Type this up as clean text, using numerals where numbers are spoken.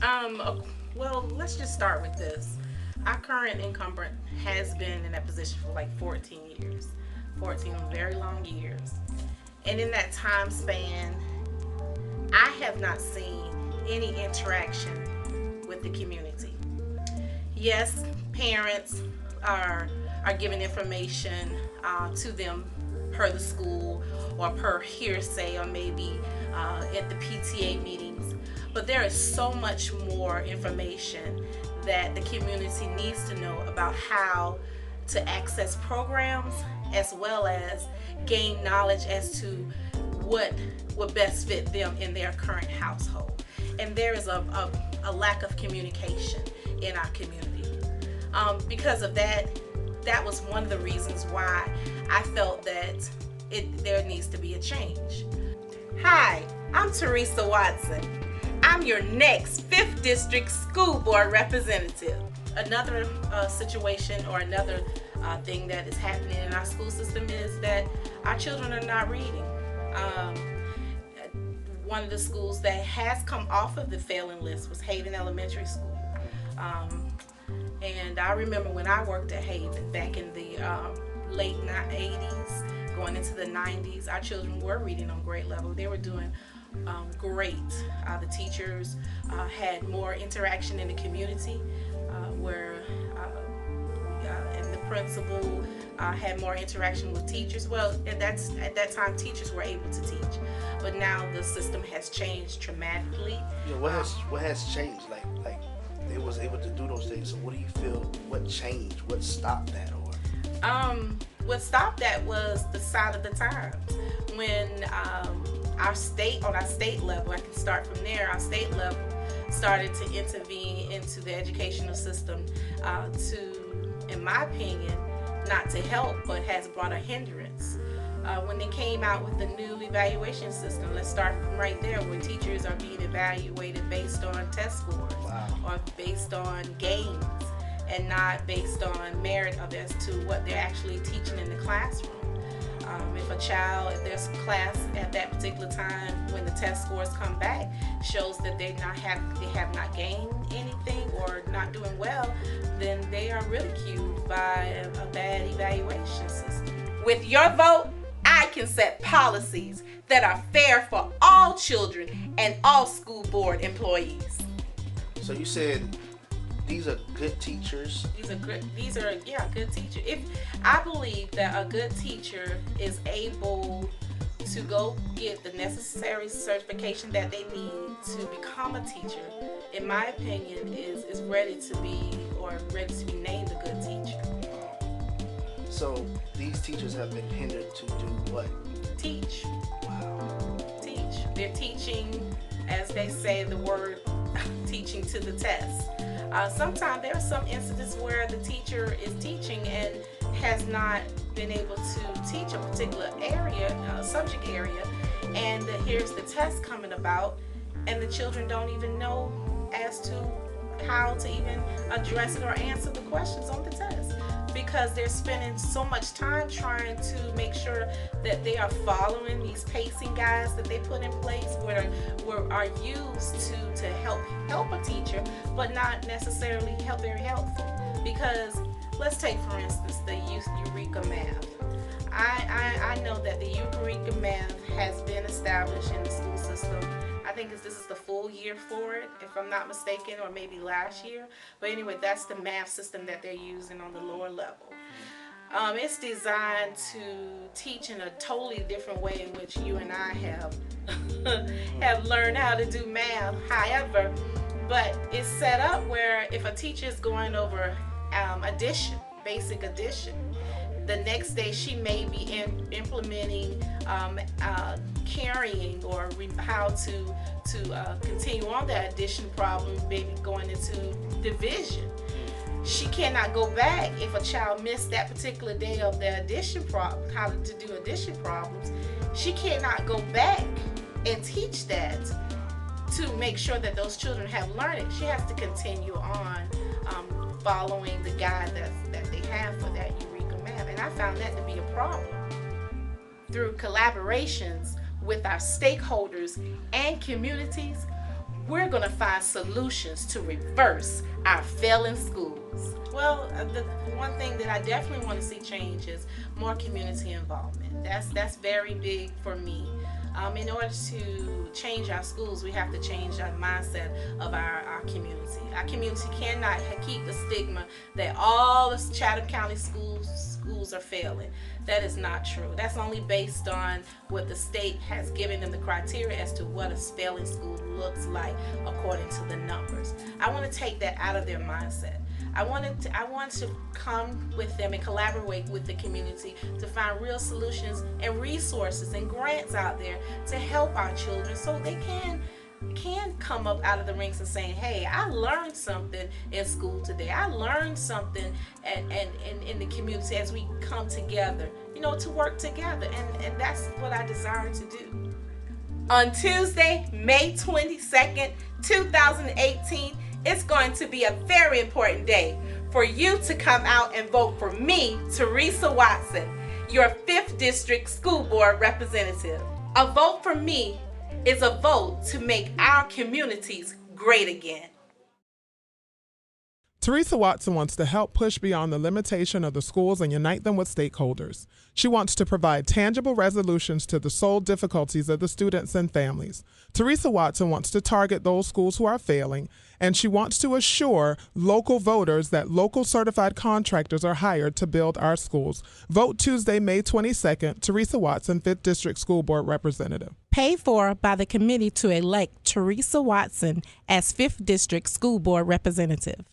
Well, let's just start with this. Our current incumbent has been in that position for like 14 years, 14 very long years. And in that time span, I have not seen any interaction with the community. Yes, parents are are giving information to them per the school or per hearsay or maybe at the PTA meetings. But there is so much more information that the community needs to know about how to access programs as well as gain knowledge as to what would best fit them in their current household. And there is a lack of communication in our community. Because of that, that was one of the reasons why I felt that there needs to be a change. Hi, I'm Teresa Watson. I'm your next 5th District School Board Representative. Another situation or another thing that is happening in our school system is that our children are not reading. One of the schools that has come off of the failing list was Haven Elementary School. And I remember when I worked at Haven back in the late 80s, going into the 90s, our children were reading on grade level. They were doing great. The teachers had more interaction in the community where and the principal had more interaction with teachers. Well, at that time, teachers were able to teach, but now the system has changed dramatically. Yeah, what has changed? Like they was able to do those things. So what do you feel? What changed? What stopped that? Or What stopped that was the sign of the times. When our state level, I can start from there. Our state level started to intervene into the educational system to, in my opinion, not to help, but has brought a hindrance. When they came out with the new evaluation system, let's start from right there, where teachers are being evaluated based on test scores. wow, Or based on gains and not based on merit of as to what they're actually teaching in the classroom. If there's a class at that particular time when the test scores come back shows that they have not gained anything or not doing well, then they are ridiculed by a bad evaluation system. With your vote, I can set policies that are fair for all children and all school board employees. so you said these are good teachers. These are good teachers. If I believe that a good teacher is able to go get the necessary certification that they need to become a teacher, in my opinion, is ready to be named a good teacher. So these teachers have been hindered to do what? Teach. Wow. Teach. They're teaching, as they say, the word teaching to the test. Sometimes there are some instances where the teacher is teaching and has not been able to teach a particular area, subject area, and here's the test coming about, and the children don't even know as to how to even address it or answer the questions on the test, because they're spending so much time trying to make sure that they are following these pacing guides that they put in place, where are used to help a teacher, but not necessarily very helpful. Because let's take, for instance, the Eureka Math. I know that the Eureka Math has been established in the school system. I think this is the full year for it, if I'm not mistaken, or maybe last year. But anyway, that's the math system that they're using on the lower level. It's designed to teach in a totally different way in which you and I have learned how to do math. However, but it's set up where if a teacher is going over addition, basic addition, the next day she may be implementing carrying or how to continue on that addition problem, maybe going into division. She cannot go back if a child missed that particular day of the addition problem, how to do addition problems. She cannot go back and teach that to make sure that those children have learned it. She has to continue on following the guide that they have for that Eureka Math. And I found that to be a problem. Through collaborations with our stakeholders and communities, we're going to find solutions to reverse our failing schools. Well, the one thing that I definitely want to see change is more community involvement. That's very big for me. In order to change our schools, we have to change our mindset of our community. Our community cannot keep the stigma that all the Chatham County schools are failing. That is not true. That's only based on what the state has given them the criteria as to what a failing school looks like according to the numbers. I want to take that out of their mindset. I want to come with them and collaborate with the community to find real solutions and resources and grants out there to help our children so they can come up out of the ranks and saying, hey, I learned something in school today. I learned something and in the community as we come together, to work together. And that's what I desire to do. On Tuesday, May 22nd, 2018, it's going to be a very important day for you to come out and vote for me, Teresa Watson, your 5th District School Board Representative. A vote for me is a vote to make our communities great again. Teresa Watson wants to help push beyond the limitation of the schools and unite them with stakeholders. She wants to provide tangible resolutions to the sole difficulties of the students and families. Teresa Watson wants to target those schools who are failing, and she wants to assure local voters that local certified contractors are hired to build our schools. Vote Tuesday, May 22nd, Teresa Watson, 5th District School Board Representative. Paid for by the committee to elect Teresa Watson as 5th District School Board Representative.